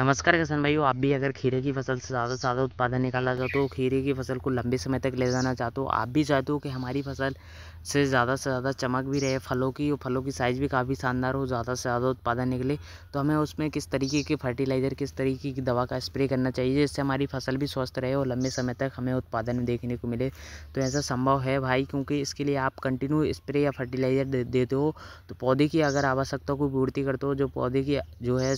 नमस्कार किसान भाइयों, आप भी अगर खीरे की फसल से ज़्यादा से ज़्यादा उत्पादन निकालना चाहते हो, खीरे की फसल को लंबे समय तक ले जाना चाहते हो, आप भी चाहते हो कि हमारी फसल से ज़्यादा चमक भी रहे फलों की और फलों की साइज़ भी काफ़ी शानदार हो, ज़्यादा से ज़्यादा उत्पादन निकले, तो हमें उसमें किस तरीके के फर्टिलाइज़र, किस तरीके की दवा का स्प्रे करना चाहिए जिससे हमारी फसल भी स्वस्थ रहे और लंबे समय तक हमें उत्पादन देखने को मिले। तो ऐसा संभव है भाई, क्योंकि इसके लिए आप कंटिन्यू स्प्रे या फर्टिलाइज़र देते हो तो पौधे की अगर आवश्यकता को पूर्ति करते हो, जो पौधे की जो है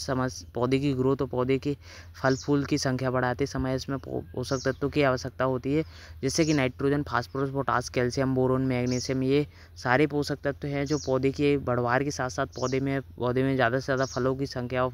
पौधे की ग्रोथ और पौधे के फल फूल की संख्या बढ़ाते समय इसमें पोषक तत्वों की आवश्यकता होती है, जैसे कि nitrogen, phosphorus, potash, calcium, boron, magnesium. ये सारे पोषक तत्व हैं जो पौधे के बढ़वार के साथ साथ पौधे में ज़्यादा से ज़्यादा फलों की संख्या और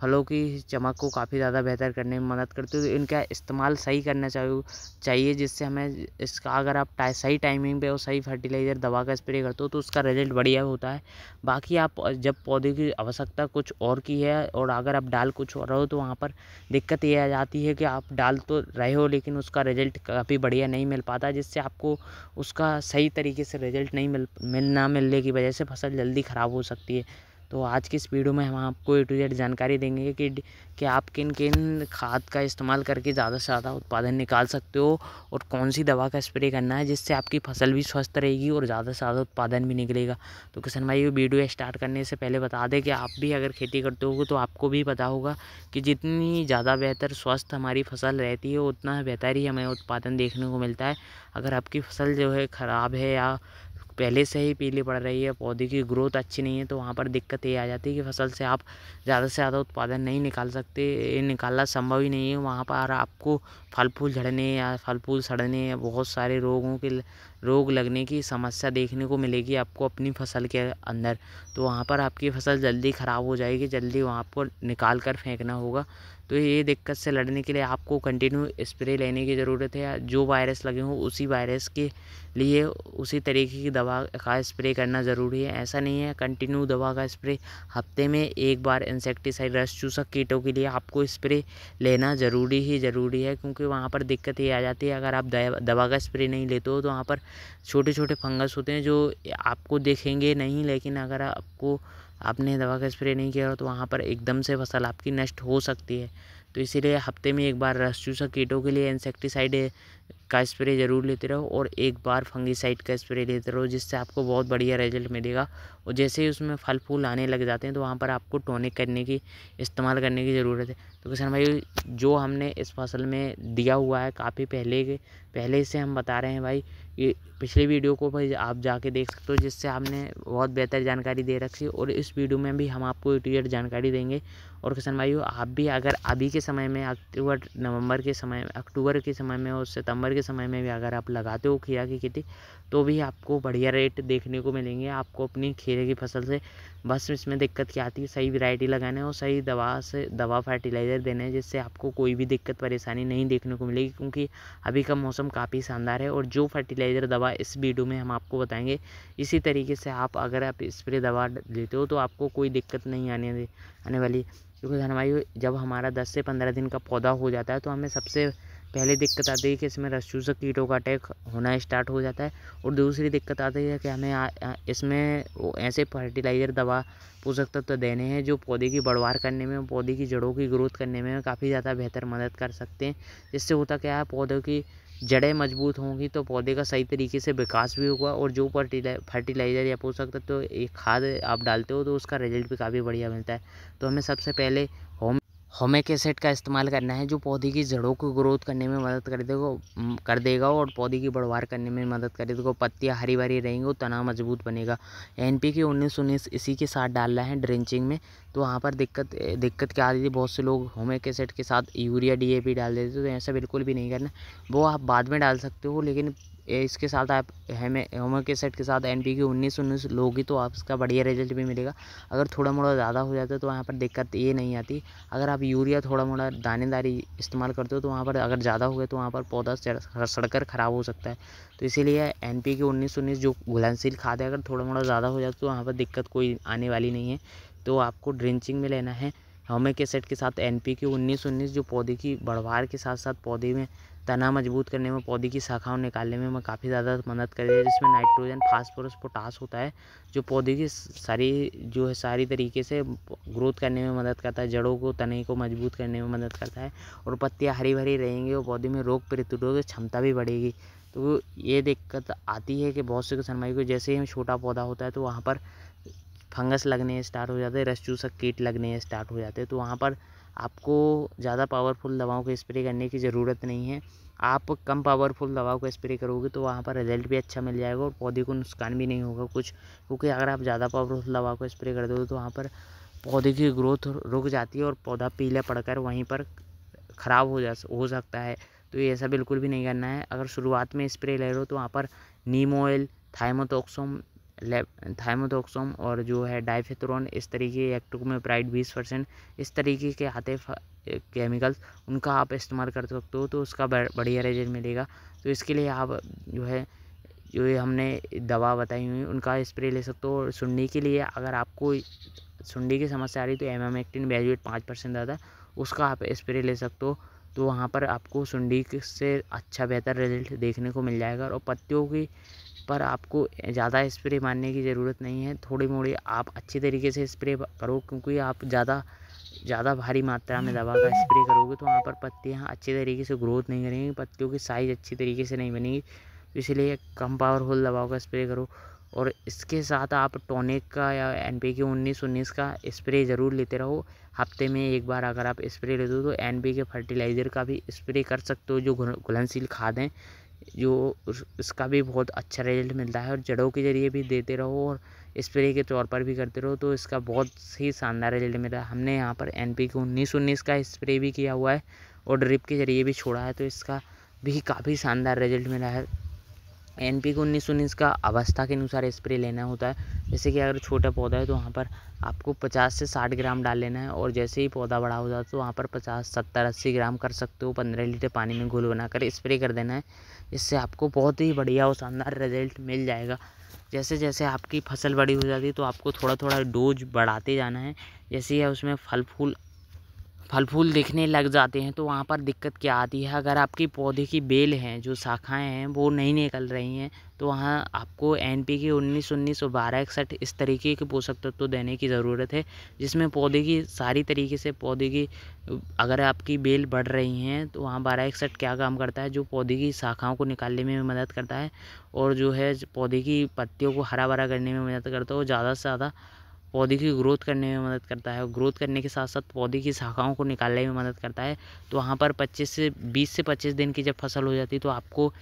फलों की चमक को काफ़ी ज़्यादा बेहतर करने में मदद करते हैं। तो इनका इस्तेमाल सही करना चाहिए जिससे हमें इसका अगर आप सही टाइमिंग पे और सही फर्टिलाइज़र दवा का स्प्रे करते हो तो उसका रिजल्ट बढ़िया होता है। बाकी आप जब पौधे की आवश्यकता कुछ और की है और अगर आप डाल कुछ और रहो तो वहाँ पर दिक्कत ये आ जाती है कि आप डाल तो रहे हो लेकिन उसका रिजल्ट काफ़ी बढ़िया नहीं मिल पाता, जिससे आपको उसका सही तरीके से रिजल्ट नहीं मिलने की वजह से फसल जल्दी ख़राब हो सकती है। तो आज की इस वीडियो में हम आपको ए टू जेड जानकारी देंगे कि आप किन किन खाद का इस्तेमाल करके ज़्यादा से ज़्यादा उत्पादन निकाल सकते हो और कौन सी दवा का स्प्रे करना है जिससे आपकी फसल भी स्वस्थ रहेगी और ज़्यादा से ज़्यादा उत्पादन भी निकलेगा। तो किसान भाई, वीडियो स्टार्ट करने से पहले बता दें कि आप भी अगर खेती करते होगे तो आपको भी पता होगा कि जितनी ज़्यादा बेहतर स्वस्थ हमारी फसल रहती है उतना बेहतर ही हमें उत्पादन देखने को मिलता है। अगर आपकी फसल जो है ख़राब है या पहले से ही पीली पड़ रही है, पौधे की ग्रोथ अच्छी नहीं है, तो वहाँ पर दिक्कत ये आ जाती है कि फसल से आप ज़्यादा से ज़्यादा उत्पादन नहीं निकाल सकते। ये निकालना संभव ही नहीं है। वहाँ पर आपको फल फूल झड़ने या फल फूल सड़ने या बहुत सारे रोग लगने की समस्या देखने को मिलेगी आपको अपनी फसल के अंदर। तो वहाँ पर आपकी फसल जल्दी ख़राब हो जाएगी, जल्दी वहाँ पर निकाल कर फेंकना होगा। तो ये दिक्कत से लड़ने के लिए आपको कंटिन्यू स्प्रे लेने की ज़रूरत है। जो वायरस लगे हों उसी वायरस के लिए उसी तरीके की दवा का स्प्रे करना ज़रूरी है। ऐसा नहीं है कंटिन्यू दवा का स्प्रे, हफ्ते में एक बार इंसेक्टिसाइड रस चूसक कीटों के लिए आपको स्प्रे लेना ज़रूरी है, क्योंकि वहाँ पर दिक्कत ये आ जाती है अगर आप दवा का स्प्रे नहीं लेते हो तो वहाँ पर छोटे छोटे फंगस होते हैं जो आपको दिखेंगे नहीं, लेकिन अगर आपने दवा का स्प्रे नहीं किया हो तो वहाँ पर एकदम से फसल आपकी नष्ट हो सकती है। तो इसीलिए हफ्ते में एक बार रस चूसक कीटों के लिए इंसेक्टिसाइड का स्प्रे ज़रूर लेते रहो और एक बार फंगीसाइड का स्प्रे लेते रहो, जिससे आपको बहुत बढ़िया रिजल्ट मिलेगा। और जैसे ही उसमें फल फूल आने लग जाते हैं तो वहाँ पर आपको टॉनिक इस्तेमाल करने की ज़रूरत है। तो किसान भाई, जो हमने इस फसल में दिया हुआ है काफ़ी पहले से हम बता रहे हैं भाई, ये पिछली वीडियो को भाई आप जाके देख सकते हो, जिससे हमने बहुत बेहतर जानकारी दे रखी है और इस वीडियो में भी हम आपको ए टू जेड जानकारी देंगे। और किसान भाइयों, आप भी अगर अभी के समय में अक्टूबर के समय में और सितंबर के समय में भी अगर आप लगाते हो खीरा की खेती तो भी आपको बढ़िया रेट देखने को मिलेंगे आपको अपनी खीरे की फसल से। बस इसमें दिक्कत क्या आती है, सही वैरायटी लगाना है और सही दवा फर्टिलाइज़र देना है, जिससे आपको कोई भी दिक्कत परेशानी नहीं देखने को मिलेगी, क्योंकि अभी का मौसम काफ़ी शानदार है। और जो फर्टिलाइज़र दवा इस वीडियो में हम आपको बताएंगे, इसी तरीके से अगर आप स्प्रे दवा लेते हो तो आपको कोई दिक्कत नहीं आने वाली। क्योंकि धनवायु जब हमारा 10 से 15 दिन का पौधा हो जाता है तो हमें सबसे पहले दिक्कत आती है कि इसमें रस चूसक कीटों का अटैक होना स्टार्ट हो जाता है। और दूसरी दिक्कत आती है कि हमें इसमें ऐसे फर्टिलाइज़र दवा पोषक तत्व देने हैं जो पौधे की बढ़वार करने में, पौधे की जड़ों की ग्रोथ करने में काफ़ी ज़्यादा बेहतर मदद कर सकते हैं। जिससे होता क्या है, पौधों की जड़ें मजबूत होंगी तो पौधे का सही तरीके से विकास भी होगा और जो फर्टिलाइज़र या पोषक तत्व एक खाद आप डालते हो तो उसका रिजल्ट भी काफ़ी बढ़िया मिलता है। तो हमें सबसे पहले होमिक एसिड का इस्तेमाल करना है जो पौधे की जड़ों को ग्रोथ करने में मदद कर देगा और पौधे की बढ़वार करने में मदद करेगा। पत्तियाँ हरी भरी रहेंगी और तना मजबूत बनेगा। NPK 19-19 इसी के साथ डालना है ड्रेंचिंग में। तो वहाँ पर दिक्कत क्या आ रही थी, बहुत से लोग होमिक एसिड के साथ यूरिया DAP डाल देते, तो ऐसा बिल्कुल भी नहीं करना। वो आप बाद में डाल सकते हो, लेकिन इसके साथ आप होमिक एसिड के साथ NPK 19-19 लोगी तो आप इसका बढ़िया रिजल्ट भी मिलेगा। अगर थोड़ा मोड़ा ज़्यादा हो जाता है तो वहाँ पर दिक्कत ये नहीं आती। अगर आप यूरिया थोड़ा मोड़ा दानेदारी इस्तेमाल करते हो तो वहाँ पर अगर ज़्यादा हो गया तो वहाँ पर पौधा सड़कर ख़राब हो सकता है। तो इसीलिए NPK 19-19 जो घुलनशील खाद है, अगर थोड़ा मोड़ा ज़्यादा हो जाता तो वहाँ पर दिक्कत कोई आने वाली नहीं है। तो आपको ड्रेंचिंग में लेना है होमिक एसिड के साथ NPK 19-19 जो पौधे की बढ़वार के साथ साथ पौधे में तना मजबूत करने में, पौधे की शाखाओं निकालने में काफ़ी ज़्यादा मदद करती है, जिसमें नाइट्रोजन, फास्फोरस, पोटास होता है, जो पौधे की सारी तरीके से ग्रोथ करने में मदद करता है, जड़ों को, तने को मजबूत करने में मदद करता है। और पत्तियाँ हरी भरी रहेंगी और पौधे में रोग प्रतिरोधक क्षमता भी बढ़ेगी। तो ये दिक्कत आती है कि बहुत से किसान भाई को जैसे ही छोटा पौधा होता है तो वहाँ पर फंगस लगने स्टार्ट हो जाते हैं, रस चूसक कीट लगने स्टार्ट हो जाते हैं। तो वहाँ पर आपको ज़्यादा पावरफुल दवाओं को स्प्रे करने की ज़रूरत नहीं है। आप कम पावरफुल दवाओं को स्प्रे करोगे तो वहाँ पर रिजल्ट भी अच्छा मिल जाएगा और पौधे को नुकसान भी नहीं होगा कुछ, क्योंकि अगर आप ज़्यादा पावरफुल दवा को स्प्रे कर दो तो वहाँ पर पौधे की ग्रोथ रुक जाती है और पौधा पीला पड़कर वहीं पर ख़राब हो सकता है। तो ये ऐसा बिल्कुल भी नहीं करना है। अगर शुरुआत में स्प्रे ले रहे हो तो वहाँ पर नीम ऑयल, थाइमोथोक्सोम और जो है डाइफेथोरॉन, इस तरीके एक्टोमेप्राइड 20% इस तरीके के आते केमिकल्स, उनका आप इस्तेमाल कर सकते हो तो उसका बढ़िया रिजल्ट मिलेगा। तो इसके लिए आप जो ये हमने दवा बताई हुई उनका स्प्रे ले सकते हो। और सुंडी के लिए अगर आपको सुंडी की समस्या आ रही तो एमामेक्टिन बेंजोएट 5% ज़्यादा, उसका आप स्प्रे ले सकते हो। तो वहाँ पर आपको सुंडी से अच्छा बेहतर रिजल्ट देखने को मिल जाएगा। और पत्तियों की पर आपको ज़्यादा स्प्रे मारने की ज़रूरत नहीं है, थोड़ी मोड़ी आप अच्छी तरीके से स्प्रे करो, क्योंकि आप ज़्यादा भारी मात्रा में दवा का स्प्रे करोगे तो वहाँ पर पत्तियाँ अच्छी तरीके से ग्रोथ नहीं करेंगी, पत्तियों की साइज़ अच्छी तरीके से नहीं बनेगी। तो इसलिए कम पावरफुल दवाओं का स्प्रे करो। और इसके साथ आप टॉनिक का या NPK 19-19 का स्प्रे ज़रूर लेते रहो। हफ्ते में एक बार अगर आप स्प्रे लेते हो तो NPK फर्टिलाइज़र का भी स्प्रे कर सकते हो, जो घुलनशील खाद हैं, जो इसका भी बहुत अच्छा रिजल्ट मिलता है। और जड़ों के ज़रिए भी देते रहो और स्प्रे के तौर पर भी करते रहो तो इसका बहुत ही शानदार रिजल्ट मिला है। हमने यहाँ पर NPK 19-19 का स्प्रे भी किया हुआ है और ड्रिप के ज़रिए भी छोड़ा है, तो इसका भी काफ़ी शानदार रिजल्ट मिला है। NPK 19-19 का अवस्था के अनुसार स्प्रे लेना होता है। जैसे कि अगर छोटा पौधा है तो वहाँ पर आपको 50 से 60 ग्राम डाल लेना है, और जैसे ही पौधा बड़ा हो जाता है तो वहाँ पर 50, 70, 80 ग्राम कर सकते हो। 15 लीटर पानी में घोल बनाकर स्प्रे कर देना है। इससे आपको बहुत ही बढ़िया और शानदार रिजल्ट मिल जाएगा। जैसे जैसे आपकी फसल बड़ी हो जाती है तो आपको थोड़ा थोड़ा डोज बढ़ाते जाना है। जैसे ही उसमें फल फूल दिखने लग जाते हैं तो वहाँ पर दिक्कत क्या आती है, अगर आपकी पौधे की बेल हैं, जो शाखाएं हैं, वो नहीं निकल रही हैं तो वहाँ आपको NPK 19-19 और 12-61 इस तरीके के पोषक तत्व देने की ज़रूरत है, जिसमें पौधे की सारी तरीके से अगर आपकी बेल बढ़ रही हैं तो वहाँ 12-61 क्या काम करता है, जो पौधे की शाखाओं को निकालने में मदद करता है और जो है पौधे की पत्तियों को हरा भरा करने में मदद करता है और ज़्यादा से ज़्यादा पौधे की ग्रोथ करने में मदद करता है। और ग्रोथ करने के साथ साथ पौधे की शाखाओं को निकालने में मदद करता है। तो वहाँ पर 20 से 25 दिन की जब फसल हो जाती है तो आपको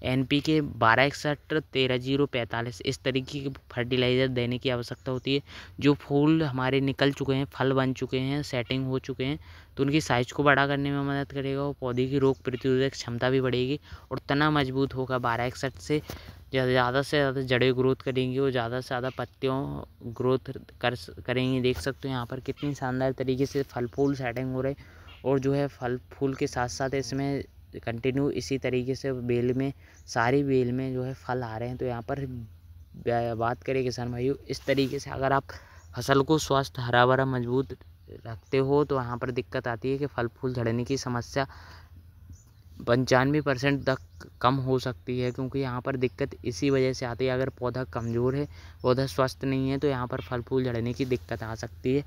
NPK 12-61, 13-0-45 इस तरीके के फर्टिलाइज़र देने की आवश्यकता होती है। जो फूल हमारे निकल चुके हैं, फल बन चुके हैं, सेटिंग हो चुके हैं, तो उनकी साइज़ को बड़ा करने में मदद करेगा और पौधे की रोग प्रतिरोधक क्षमता भी बढ़ेगी और तना मजबूत होगा। 12-61 से ज़्यादा से ज़्यादा जड़ें ग्रोथ करेंगी और ज़्यादा से ज़्यादा पत्तियों ग्रोथ करेंगी। देख सकते हो यहाँ पर कितनी शानदार तरीके से फल फूल सेटिंग हो रहे, और जो है फल फूल के साथ साथ इसमें कंटिन्यू इसी तरीके से सारी बेल में जो है फल आ रहे हैं। तो यहाँ पर बात करें किसान भाइयों, इस तरीके से अगर आप फसल को स्वस्थ, हरा भरा, मजबूत रखते हो तो यहाँ पर दिक्कत आती है कि फल फूल झड़ने की समस्या 95% तक कम हो सकती है, क्योंकि यहाँ पर दिक्कत इसी वजह से आती है। अगर पौधा कमज़ोर है, पौधा स्वस्थ नहीं है तो यहाँ पर फल फूल झड़ने की दिक्कत आ सकती है।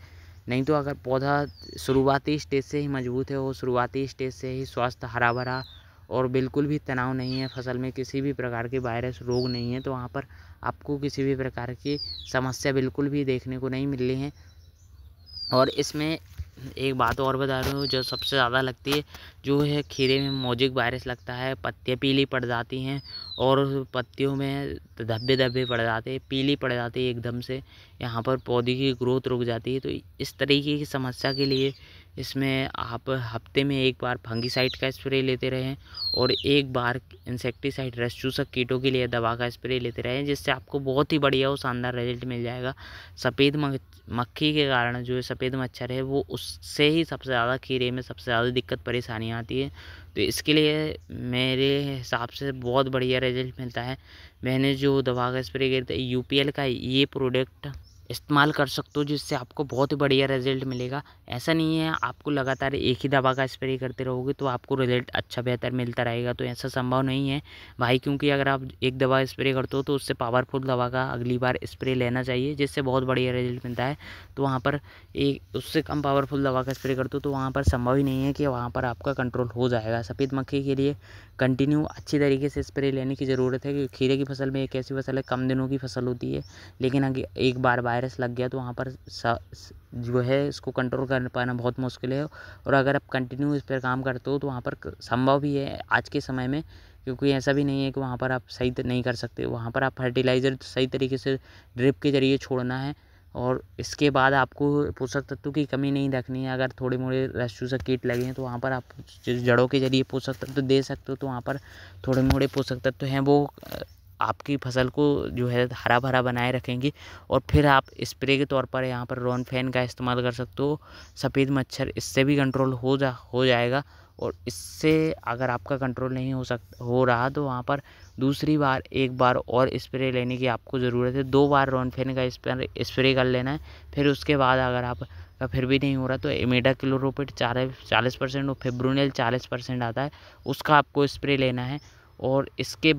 नहीं तो अगर पौधा शुरुआती स्टेज से ही मजबूत है, वो शुरुआती स्टेज से ही स्वस्थ, हरा भरा और बिल्कुल भी तनाव नहीं है, फसल में किसी भी प्रकार के वायरस रोग नहीं है, तो वहाँ पर आपको किसी भी प्रकार की समस्या बिल्कुल भी देखने को नहीं मिल रही है। और इसमें एक बात और बता रहा हूँ जो सबसे ज़्यादा लगती है, जो है खीरे में मोजिक वायरस लगता है, पत्तियाँ पीली पड़ जाती हैं और पत्तियों में धब्बे धब्बे पड़ जाते हैं, पीली पड़ जाती है एकदम से, यहाँ पर पौधे की ग्रोथ रुक जाती है। तो इस तरीके की समस्या के लिए इसमें आप हफ्ते में एक बार फंगीसाइड का स्प्रे लेते रहें और एक बार इंसेक्टिसाइड, रस चूसक कीटों के लिए दवा का स्प्रे लेते रहें, जिससे आपको बहुत ही बढ़िया और शानदार रिजल्ट मिल जाएगा। सफ़ेद मक्खी के कारण जो सफ़ेद मच्छर है वो उससे ही सबसे ज़्यादा खीरे में सबसे ज़्यादा दिक्कत परेशानी आती है। तो इसके लिए मेरे हिसाब से बहुत बढ़िया रिजल्ट मिलता है। मैंने जो दवा का स्प्रे किया था UPL का, ये प्रोडक्ट इस्तेमाल कर सकते हो, जिससे आपको बहुत ही बढ़िया रिजल्ट मिलेगा। ऐसा नहीं है आपको लगातार एक ही दवा का स्प्रे करते रहोगे तो आपको रिजल्ट अच्छा बेहतर मिलता रहेगा, तो ऐसा संभव नहीं है भाई, क्योंकि अगर आप एक दवा स्प्रे करते हो तो उससे पावरफुल दवा का अगली बार स्प्रे लेना चाहिए, जिससे बहुत बढ़िया रिजल्ट मिलता है। तो वहाँ पर एक उससे कम पावरफुल दवा का स्प्रे करते हो तो वहाँ पर संभव ही नहीं है कि वहाँ पर आपका कंट्रोल हो जाएगा। सफ़ेद मक्खी के लिए कंटिन्यू अच्छी तरीके से स्प्रे लेने की ज़रूरत है, क्योंकि खीरे की फसल में एक ऐसी फसल है, कम दिनों की फसल होती है, लेकिन अगर एक बार वायरस लग गया तो वहाँ पर जो है इसको कंट्रोल कर पाना बहुत मुश्किल है। और अगर आप कंटिन्यू इस पर काम करते हो तो वहाँ पर संभव भी है आज के समय में, क्योंकि ऐसा भी नहीं है कि वहाँ पर आप सही नहीं कर सकते। वहाँ पर आप फर्टिलाइज़र सही तरीके से ड्रिप के ज़रिए छोड़ना है, और इसके बाद आपको पोषक तत्व की कमी नहीं रखनी है। अगर थोड़े मोड़े रस चूसक कीट लगे हैं तो वहाँ पर आप जड़ों के ज़रिए पोषक तत्व दे सकते हो, तो वहाँ पर थोड़े मोड़े पोषक तत्व हैं वो आपकी फसल को जो है हरा भरा बनाए रखेंगी। और फिर आप स्प्रे के तौर पर यहाँ पर रोनफेन का इस्तेमाल कर सकते हो। सफ़ेद मच्छर इससे भी कंट्रोल हो जाएगा। और इससे अगर आपका कंट्रोल नहीं हो रहा तो वहाँ पर दूसरी बार एक बार और स्प्रे लेने की आपको ज़रूरत है। 2 बार रोनफेन का स्प्रे कर लेना है। फिर उसके बाद अगर आप का फिर भी नहीं हो रहा तो इमिडाक्लोप्रिड 40% और फिब्रोनिल 40% आता है, उसका आपको स्प्रे लेना है। और इसके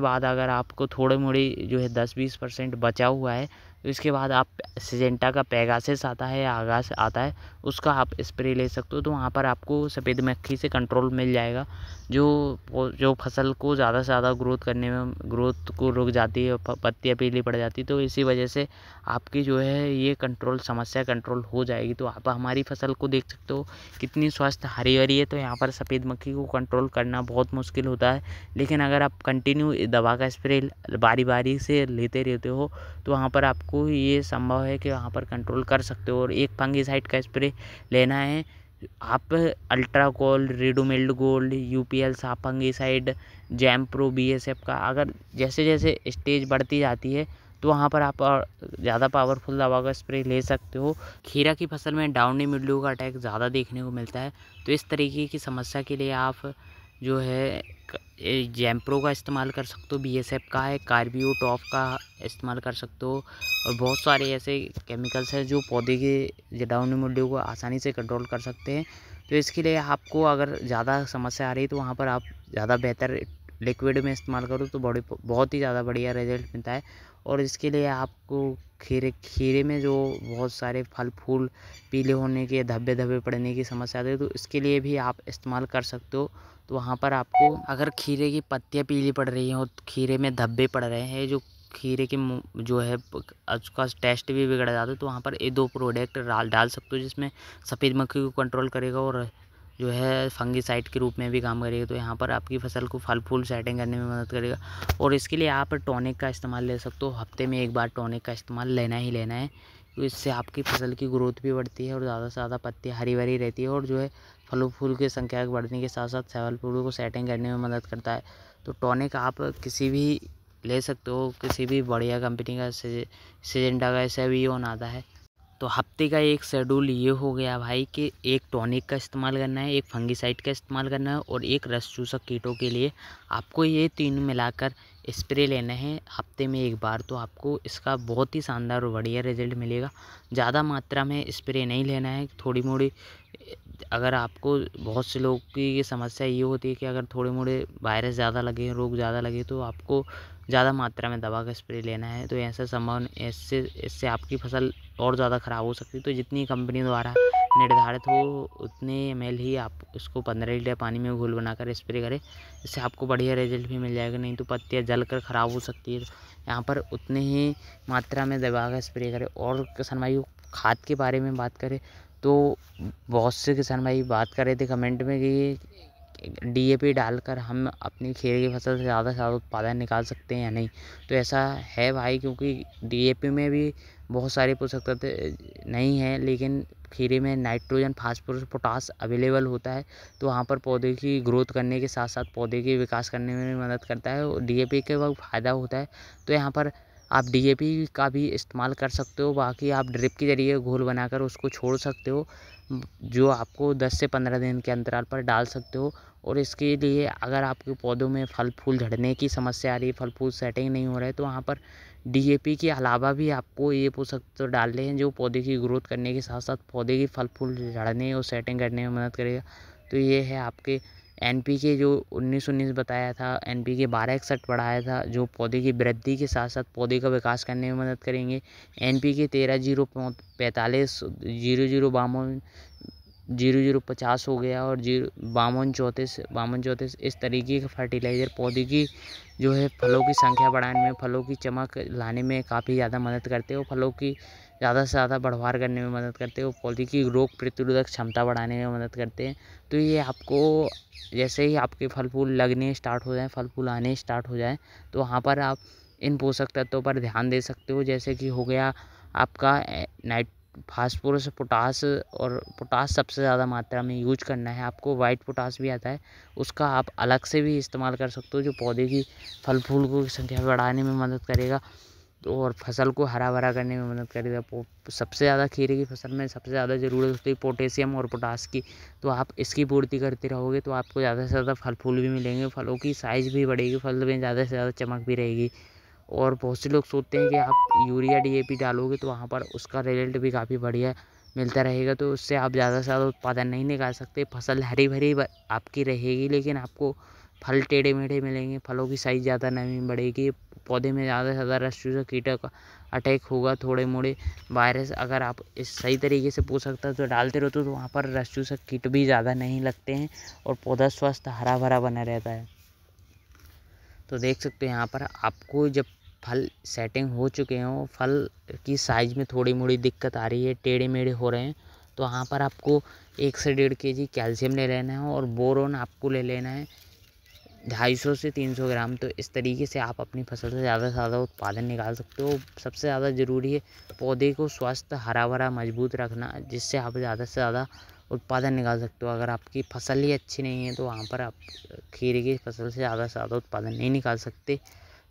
बाद अगर आपको थोड़े मोड़े जो है 10-20% बचा हुआ है तो इसके बाद आप सिजेंटा का पेगासिस आता है या आगास आता है, उसका आप स्प्रे ले सकते हो। तो वहाँ पर आपको सफ़ेद मक्खी से कंट्रोल मिल जाएगा, जो फसल को ज़्यादा से ज़्यादा ग्रोथ को रुक जाती है, पत्तियाँ पीली पड़ जाती है। तो इसी वजह से आपकी जो है ये समस्या कंट्रोल हो जाएगी। तो आप हमारी फसल को देख सकते हो कितनी स्वस्थ हरी भरी है। तो यहाँ पर सफ़ेद मक्खी को कंट्रोल करना बहुत मुश्किल होता है, लेकिन अगर आप कंटिन्यू दवा का स्प्रे बारी बारी से लेते रहते हो तो वहाँ पर आपको ये संभव है कि वहाँ पर कंट्रोल कर सकते हो। और एक फंगिसाइड का स्प्रे लेना है आप, अल्ट्रा गोल्ड, रिडोमिल्ड गोल्ड, यूपीएल साफ फंगिसाइड, जैम प्रो बीएसएफ का। अगर जैसे जैसे स्टेज बढ़ती जाती है तो वहाँ पर आप ज़्यादा पावरफुल दवा का स्प्रे ले सकते हो। खीरा की फसल में डाउनी मिल्ड्यू का अटैक ज़्यादा देखने को मिलता है, तो इस तरीके की समस्या के लिए आप जो है जैम्प्रो का इस्तेमाल कर सकते हो, बीएसएफ का है, कार्बियोटॉप का इस्तेमाल कर सकते हो। और बहुत सारे ऐसे केमिकल्स हैं जो पौधे के डाउनी मिल्ड्यू को आसानी से कंट्रोल कर सकते हैं। तो इसके लिए आपको अगर ज़्यादा समस्या आ रही है तो वहाँ पर आप ज़्यादा बेहतर लिक्विड में इस्तेमाल करो तो बहुत ही ज़्यादा बढ़िया रिजल्ट मिलता है। और इसके लिए आपको खीरे में जो बहुत सारे फल फूल पीले होने के, धब्बे धब्बे पड़ने की समस्या आती है, तो इसके लिए भी आप इस्तेमाल कर सकते हो। तो वहाँ पर आपको अगर खीरे की पत्तियाँ पीली पड़ रही हैं और खीरे में धब्बे पड़ रहे हैं, जो खीरे के जो है उसका टेस्ट भी बिगड़ जाता है, तो वहाँ पर ये 2 प्रोडक्ट डाल सकते हो, जिसमें सफ़ेद मक्खी को कंट्रोल करेगा और जो है फंगिसाइड के रूप में भी काम करेगा। तो यहाँ पर आपकी फसल को फल फूल सेटिंग करने में मदद करेगा। और इसके लिए आप टॉनिक का इस्तेमाल ले सकते हो, हफ्ते में 1 बार टॉनिक का इस्तेमाल लेना ही लेना है। तो इससे आपकी फसल की ग्रोथ भी बढ़ती है और ज़्यादा से ज़्यादा पत्तियाँ हरी भरी रहती है, और जो है फलों फूल की संख्या बढ़ने के साथ साथ सेवल फूलों को सेटिंग करने में मदद करता है। तो टॉनिक आप किसी भी ले सकते हो, किसी भी बढ़िया कंपनी का, सिजेंटा का SAVION आता है। तो हफ्ते का एक शेड्यूल ये हो गया भाई कि एक टॉनिक का इस्तेमाल करना है, एक फंगिसाइड का इस्तेमाल करना है और एक रस चूसक कीटों के लिए आपको ये 3 मिलाकर स्प्रे लेना है हफ्ते में 1 बार। तो आपको इसका बहुत ही शानदार और बढ़िया रिजल्ट मिलेगा। ज़्यादा मात्रा में स्प्रे नहीं लेना है, थोड़ी मोड़ी। अगर आपको बहुत से लोग की ये समस्या ये होती है कि अगर थोड़े मोड़े वायरस ज़्यादा लगे, रोग ज़्यादा लगे, तो आपको ज़्यादा मात्रा में दवा का स्प्रे लेना है। तो ऐसा संभव इससे आपकी फसल और ज़्यादा ख़राब हो सकती है। तो जितनी कंपनी द्वारा निर्धारित हो उतने ml ही आप उसको 15 लीटर पानी में घोल बनाकर स्प्रे करें, इससे आपको बढ़िया रिजल्ट भी मिल जाएगा। नहीं तो पत्तियाँ जलकर ख़राब हो सकती है। तो यहाँ पर उतने ही मात्रा में दवा का स्प्रे करें। और किसान भाइयों, खाद के बारे में बात करें तो बहुत से किसान भाई बात कर रहे थे कमेंट में कि DAP डालकर हम अपनी खीरे की फसल से ज़्यादा उत्पादन निकाल सकते हैं या नहीं। तो ऐसा है भाई, क्योंकि DAP में भी बहुत सारे पोषक तत्व नहीं हैं, लेकिन खीरे में नाइट्रोजन, फास्फोरस, पोटास अवेलेबल होता है। तो वहाँ पर पौधे की ग्रोथ करने के साथ साथ पौधे के विकास करने में भी मदद करता है और DAP के वक्त फ़ायदा होता है। तो यहाँ पर आप DAP का भी इस्तेमाल कर सकते हो। बाकी आप ड्रिप के ज़रिए घोल बनाकर उसको छोड़ सकते हो, जो आपको 10 से 15 दिन के अंतराल पर डाल सकते हो। और इसके लिए अगर आपके पौधों में फल फूल झड़ने की समस्या आ रही है, फल फूल सेटिंग नहीं हो रहा है, तो वहाँ पर DAP के अलावा भी आपको ये पोषक तत्व डालने हैं जो पौधे की ग्रोथ करने के साथ साथ पौधे की फल फूल झड़ने और सेटिंग करने में मदद करेगा। तो ये है आपके NPK जो 19-19 बताया था, NPK 1261 बढ़ाया था, जो पौधे की वृद्धि के साथ साथ पौधे का विकास करने में मदद करेंगे। NPK 13-0-45 00-52 00-50 हो गया और 52-34 इस तरीके का फर्टिलाइज़र पौधे की जो है फलों की संख्या बढ़ाने में, फलों की चमक लाने में काफ़ी ज़्यादा मदद करते हो, फलों की ज़्यादा से ज़्यादा बढ़वार करने में मदद करते हो, पौधे की रोग प्रतिरोधक क्षमता बढ़ाने में मदद करते हैं। तो ये आपको जैसे ही आपके फल फूल लगने स्टार्ट हो जाएँ, फल फूल आने स्टार्ट हो जाएँ, तो वहाँ पर आप इन पोषक तत्वों पर ध्यान दे सकते हो। जैसे कि हो गया आपका फास्फोरस, पोटास, और पोटास सबसे ज़्यादा मात्रा में यूज करना है आपको। वाइट पोटास भी आता है, उसका आप अलग से भी इस्तेमाल कर सकते हो, जो पौधे की फल फूल को संख्या बढ़ाने में मदद करेगा और फसल को हरा भरा करने में मदद करेगा। सबसे ज़्यादा खीरे की फसल में सबसे ज़्यादा ज़रूरत होती है पोटेशियम और पोटास की, तो आप इसकी पूर्ति करते रहोगे तो आपको ज़्यादा से ज़्यादा फल फूल भी मिलेंगे, फलों की साइज़ भी बढ़ेगी, फल में ज़्यादा से ज़्यादा चमक भी रहेगी। और बहुत से लोग सोचते हैं कि आप यूरिया DAP डालोगे तो वहाँ पर उसका रिजल्ट भी काफ़ी बढ़िया मिलता रहेगा, तो उससे आप ज़्यादा से ज़्यादा उत्पादन नहीं निकाल सकते। फसल हरी भरी आपकी रहेगी, लेकिन आपको फल टेढ़े मेढ़े मिलेंगे, फलों की साइज़ ज़्यादा नहीं बढ़ेगी, पौधे में ज़्यादा से ज़्यादा रस चूसक कीटों का अटैक होगा, थोड़े मोड़े वायरस। अगर आप इस सही तरीके से पोषक तत्व डालते रहते हो तो वहाँ पर रस चूसक कीट भी ज़्यादा नहीं लगते हैं और पौधा स्वस्थ हरा भरा बना रहता है। तो देख सकते हो यहाँ पर आपको जब फल सेटिंग हो चुके हों, फल की साइज़ में थोड़ी मोड़ी दिक्कत आ रही है, टेढ़े मेढ़े हो रहे हैं, तो वहाँ पर आपको 1 से 1.5 kg कैल्शियम ले लेना है और बोरोन आपको ले लेना है 250 से 300 ग्राम। तो इस तरीके से आप अपनी फसल से ज़्यादा उत्पादन निकाल सकते हो। सबसे ज़्यादा ज़रूरी है पौधे को स्वस्थ हरा भरा मजबूत रखना, जिससे आप ज़्यादा से ज़्यादा उत्पादन निकाल सकते हो। अगर आपकी फसल ही अच्छी नहीं है तो वहाँ पर आप खीरे की फसल से ज़्यादा उत्पादन नहीं निकाल सकते।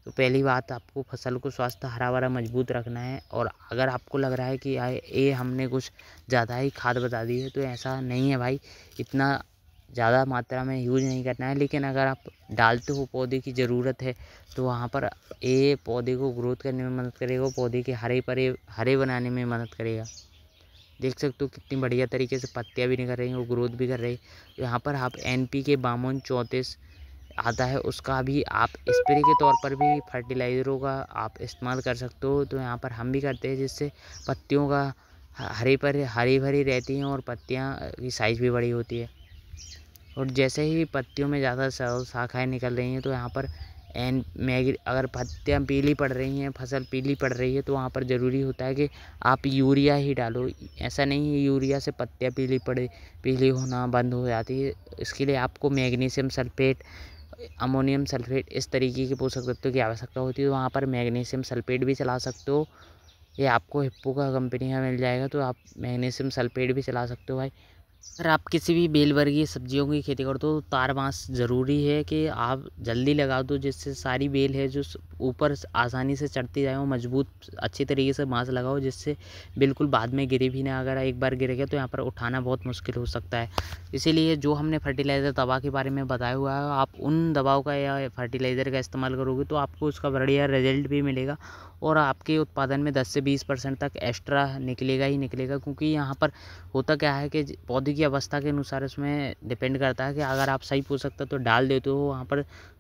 तो पहली बात, आपको फसल को स्वस्थ हरा भरा मजबूत रखना है। और अगर आपको लग रहा है कि ये हमने कुछ ज़्यादा ही खाद बता दी है, तो ऐसा नहीं है भाई, इतना ज़्यादा मात्रा में यूज नहीं करना है। लेकिन अगर आप डालते हो, पौधे की ज़रूरत है, तो वहाँ पर ये पौधे को ग्रोथ करने में मदद करेगा, पौधे के हरे बनाने में मदद करेगा। देख सकते हो कितनी बढ़िया तरीके से पत्तियाँ भी निकल रही हैं और ग्रोथ भी कर रही है। यहाँ पर आप NPK 52-34 आता है, उसका भी आप स्प्रे के तौर पर भी फर्टिलाइज़रों का आप इस्तेमाल कर सकते हो। तो यहाँ पर हम भी करते हैं, जिससे पत्तियों का हरी भरी रहती हैं और पत्तियाँ की साइज़ भी बड़ी होती है। और जैसे ही पत्तियों में ज़्यादा शाखाएँ निकल रही हैं, तो यहाँ पर अगर पत्तियाँ पीली पड़ रही हैं, फसल पीली पड़ रही है, तो वहाँ पर ज़रूरी होता है कि आप यूरिया ही डालो। ऐसा नहीं है यूरिया से पत्तियाँ पीली होना बंद हो जाती है। इसके लिए आपको मैग्नीशियम सल्फेट, अमोनियम सल्फेट, इस तरीके के पोषक तत्वों की आवश्यकता होती है। तो वहाँ पर मैग्नीशियम सल्फेट भी चला सकते हो, ये आपको हिप्पो का कंपनी का मिल जाएगा, तो आप मैग्नीशियम सल्फेट भी चला सकते हो भाई। अगर आप किसी भी बेल वर्गीय सब्जियों की खेती करते हो तो तार बांस ज़रूरी है कि आप जल्दी लगा दो, जिससे सारी बेल है जो ऊपर आसानी से चढ़ती जाए, वो मजबूत अच्छी तरीके से बांस लगाओ, जिससे बिल्कुल बाद में गिरे भी ना। अगर एक बार गिर गया तो यहाँ पर उठाना बहुत मुश्किल हो सकता है। इसीलिए जो हमने फर्टिलाइज़र दवा के बारे में बताया हुआ है, आप उन दवाओं का या फर्टिलाइज़र का इस्तेमाल करोगे तो आपको उसका बढ़िया रिजल्ट भी मिलेगा और आपके उत्पादन में 10 से 20% तक एक्स्ट्रा निकलेगा ही निकलेगा। क्योंकि यहाँ पर होता क्या है कि पौधे की अवस्था के अनुसार उसमें डिपेंड करता है कि अगर आप सही पोषक तत्व तो डाल देते हो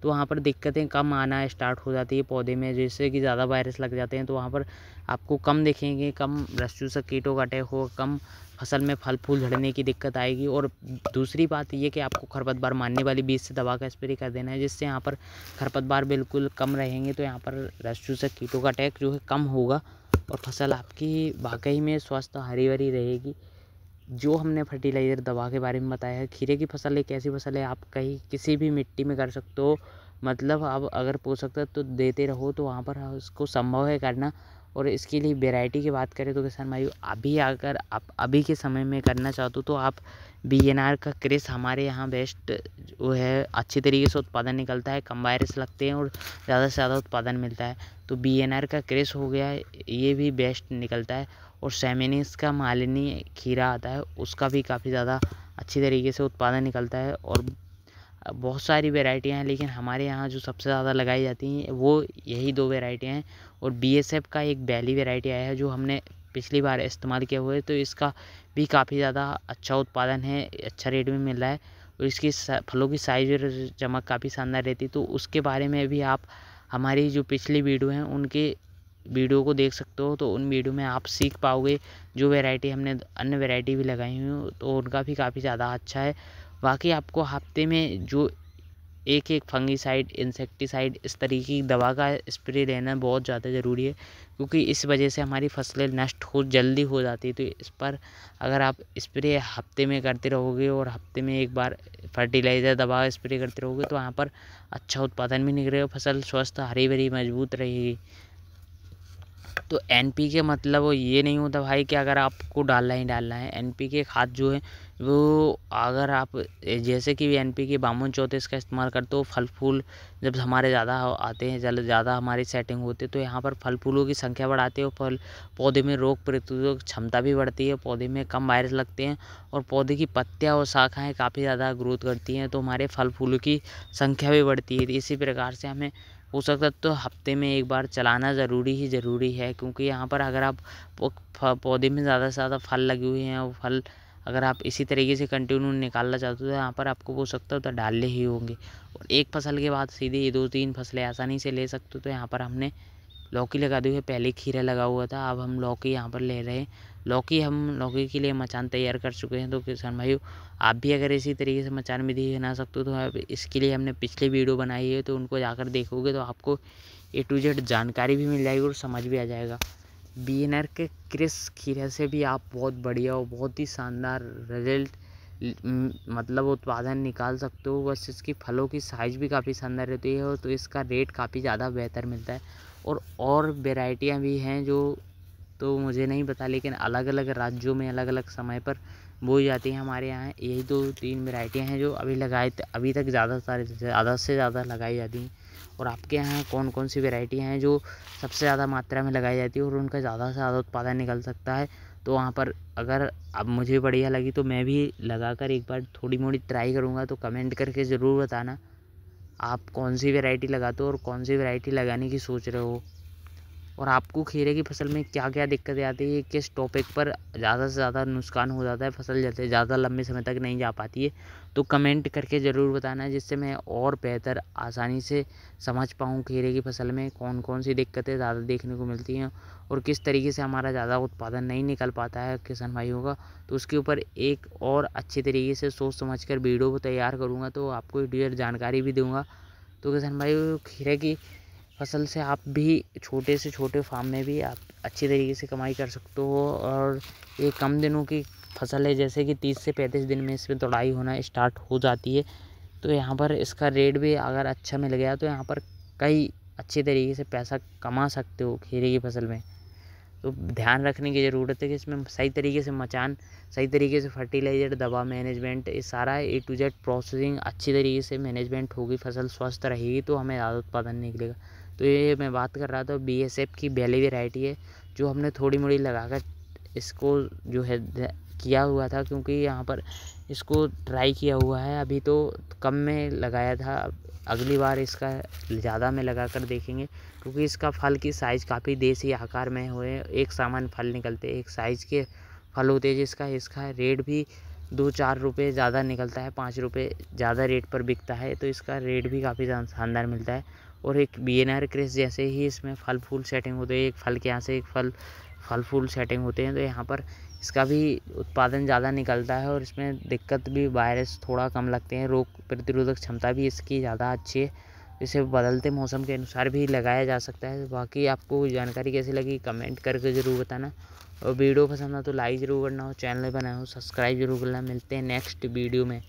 वहाँ पर दिक्कतें कम आना स्टार्ट हो जाती है पौधे में, जैसे कि ज़्यादा वायरस लग जाते हैं, तो वहाँ पर आपको कम दिखेंगे, कम रस चूसक कीटों का अटैक होगा, कम फसल में फल फूल झड़ने की दिक्कत आएगी। और दूसरी बात ये कि आपको खरपतवार मारने वाली बीज से दवा का स्प्रे कर देना है, जिससे यहाँ पर खरपतवार बिल्कुल कम रहेंगे, तो यहाँ पर रस चूसक कीटों का अटैक जो है कम होगा और फसल आपकी वाकई में स्वस्थ हरी भरी रहेगी। जो हमने फर्टिलाइज़र दवा के बारे में बताया है, खीरे की फसल एक ऐसी फसल है, आप कहीं किसी भी मिट्टी में कर सकते हो। मतलब आप अगर पोषक तत्व तो देते रहो तो वहाँ पर उसको संभव है करना। और इसके लिए वैरायटी की बात करें तो किसान भाइयों, अभी अगर आप अभी के समय में करना चाहते हो तो आप BNR का क्रिस हमारे यहाँ बेस्ट वो है, अच्छी तरीके से उत्पादन निकलता है, कम वायरस लगते हैं और ज़्यादा से ज़्यादा उत्पादन मिलता है। तो BNR का क्रिस हो गया, ये भी बेस्ट निकलता है। और सेमिनिस का मालिनी खीरा आता है, उसका भी काफ़ी ज़्यादा अच्छी तरीके से उत्पादन निकलता है। और बहुत सारी वेराइटियाँ हैं, लेकिन हमारे यहाँ जो सबसे ज़्यादा लगाई जाती हैं वो यही 2 वेराइटियाँ हैं। और BSF का एक बैली वेराइटी आया है जो हमने पिछली बार इस्तेमाल किया हुआ है, तो इसका भी काफ़ी ज़्यादा अच्छा उत्पादन है, अच्छा रेट में मिल रहा है और इसकी फलों की साइज़ और चमक काफ़ी शानदार रहती है। तो उसके बारे में भी आप हमारी जो पिछली वीडियो हैं उनके वीडियो को देख सकते हो, तो उन वीडियो में आप सीख पाओगे। जो वैरायटी हमने अन्य वैरायटी भी लगाई हुई हो तो उनका भी काफ़ी ज़्यादा अच्छा है। बाकी आपको हफ्ते में जो एक फंगीसाइड, इंसेक्टिसाइड इस तरीके की दवा का स्प्रे लेना बहुत ज़्यादा ज़रूरी है, क्योंकि इस वजह से हमारी फसलें नष्ट जल्दी हो जाती है। तो इस पर अगर आप स्प्रे हफ्ते में करते रहोगे और हफ्ते में एक बार फर्टिलाइज़र दवा स्प्रे करते रहोगे तो वहाँ पर अच्छा उत्पादन भी निकलेगा, फसल स्वस्थ हरी भरी मजबूत रहेगी। तो NPK मतलब वो ये नहीं होता भाई कि अगर आपको डालना ही डालना है। NPK खाद जो है वो अगर आप जैसे कि NPK 52-34 का इस्तेमाल करते हो, फल फूल जब हमारे ज़्यादा आते हैं, ज़्यादा हमारी सेटिंग होती है तो यहाँ पर फल फूलों की संख्या बढ़ाते हैं और पौधे में रोग प्रतिरोधक क्षमता भी बढ़ती है, पौधे में कम वायरस लगते हैं और पौधे की पत्तियाँ और शाखाएँ काफ़ी ज़्यादा ग्रोथ करती हैं, तो हमारे फल फूलों की संख्या भी बढ़ती है। इसी प्रकार से हमें पोषक तत्व तो हफ्ते में एक बार चलाना ज़रूरी है, क्योंकि यहाँ पर अगर आप पौधे में ज़्यादा से ज़्यादा फल लगे हुए हैं और फल अगर आप इसी तरीके से कंटिन्यू निकालना चाहते हो तो यहाँ पर आपको पोषक तत्व तो डालने ही होंगे। और एक फसल के बाद सीधे ये 2-3 फसलें आसानी से ले सकते हो। तो यहाँ पर हमने लौकी लगा दी है, पहले खीरा लगा हुआ था, अब हम लौकी यहाँ पर ले रहे हैं। लौकी के लिए मचान तैयार कर चुके हैं। तो किसान भाइयों, आप भी अगर इसी तरीके से मचान विधि बना सकते हो तो आप इसके लिए हमने पिछली वीडियो बनाई है, तो उनको जाकर देखोगे तो आपको A to Z जानकारी भी मिल जाएगी और समझ भी आ जाएगा। BNR के क्रिस खीरे से भी आप बहुत बढ़िया और बहुत ही शानदार रिजल्ट मतलब उत्पादन निकाल सकते हो। बस इसकी फलों की साइज़ भी काफ़ी शानदार रहती है और तो इसका रेट काफ़ी ज़्यादा बेहतर मिलता है। और वैरायटियाँ भी हैं जो तो मुझे नहीं पता, लेकिन अलग अलग राज्यों में अलग अलग समय पर बोई जाती हैं। हमारे यहाँ यही 2-3 वैरायटियाँ हैं जो अभी तक ज़्यादा से ज़्यादा लगाई जाती हैं। और आपके यहाँ कौन कौन सी वैरायटियाँ हैं जो सबसे ज़्यादा मात्रा में लगाई जाती है और उनका ज़्यादा से ज़्यादा उत्पादन निकल सकता है, तो वहाँ पर अगर अब मुझे बढ़िया लगी तो मैं भी लगाकर एक बार थोड़ी मोड़ी ट्राई करूँगा। तो कमेंट करके ज़रूर बताना आप कौन सी वैरायटी लगाते हो और कौन सी वैरायटी लगाने की सोच रहे हो, और आपको खीरे की फसल में क्या क्या दिक्कतें आती है, किस टॉपिक पर ज़्यादा से ज़्यादा नुकसान हो जाता है, फसल जैसे ज़्यादा लंबे समय तक नहीं जा पाती है, तो कमेंट करके ज़रूर बताना, जिससे मैं और बेहतर आसानी से समझ पाऊँ खीरे की फसल में कौन कौन सी दिक्कतें ज़्यादा देखने को मिलती हैं और किस तरीके से हमारा ज़्यादा उत्पादन नहीं निकल पाता है किसान भाइयों का। तो उसके ऊपर एक और अच्छे तरीके से सोच समझ कर वीडियो को तैयार करूँगा, तो आपको ढेर जानकारी भी दूँगा। तो किसान भाइयों, खीरे की फसल से आप भी छोटे से छोटे फार्म में भी आप अच्छी तरीके से कमाई कर सकते हो। और ये कम दिनों की फसल है, जैसे कि 30 से 35 दिन में इसमें तुड़ाई होना स्टार्ट हो जाती है। तो यहाँ पर इसका रेट भी अगर अच्छा मिल गया तो यहाँ पर कई अच्छे तरीके से पैसा कमा सकते हो खीरे की फसल में। तो ध्यान रखने की ज़रूरत है कि इसमें सही तरीके से मचान, सही तरीके से फर्टिलाइज़र, दवा मैनेजमेंट, ये सारा A to Z प्रोसेसिंग अच्छी तरीके से मैनेजमेंट होगी, फसल स्वस्थ रहेगी तो हमें ज़्यादा उत्पादन निकलेगा। तो ये मैं बात कर रहा था BSF की बैली वैरायटी है, जो हमने थोड़ी मोड़ी लगाकर इसको जो है किया हुआ था, क्योंकि यहाँ पर इसको ट्राई किया हुआ है। अभी तो कम में लगाया था, अगली बार इसका ज़्यादा में लगा कर देखेंगे, क्योंकि इसका फल की साइज़ काफ़ी देसी आकार में हुए, एक सामान फल निकलते, एक साइज़ के फल होते हैं, जिसका इसका रेट भी 2-4 रुपये ज़्यादा निकलता है, 5 रुपये ज़्यादा रेट पर बिकता है, तो इसका रेट भी काफ़ी शानदार मिलता है। और एक BNR क्रिस जैसे ही इसमें फल फूल सेटिंग होते हैं, एक फल के यहाँ से एक फल फूल सेटिंग होते हैं, तो यहाँ पर इसका भी उत्पादन ज़्यादा निकलता है और इसमें दिक्कत भी वायरस थोड़ा कम लगते हैं, रोग प्रतिरोधक क्षमता भी इसकी ज़्यादा अच्छी है। इसे बदलते मौसम के अनुसार भी लगाया जा सकता है। बाकी आपको जानकारी कैसी लगी कमेंट करके ज़रूर बताना, और वीडियो पसंद हो तो लाइक ज़रूर करना, हो चैनल बनाए हो सब्सक्राइब जरूर करना। मिलते हैं नेक्स्ट वीडियो में।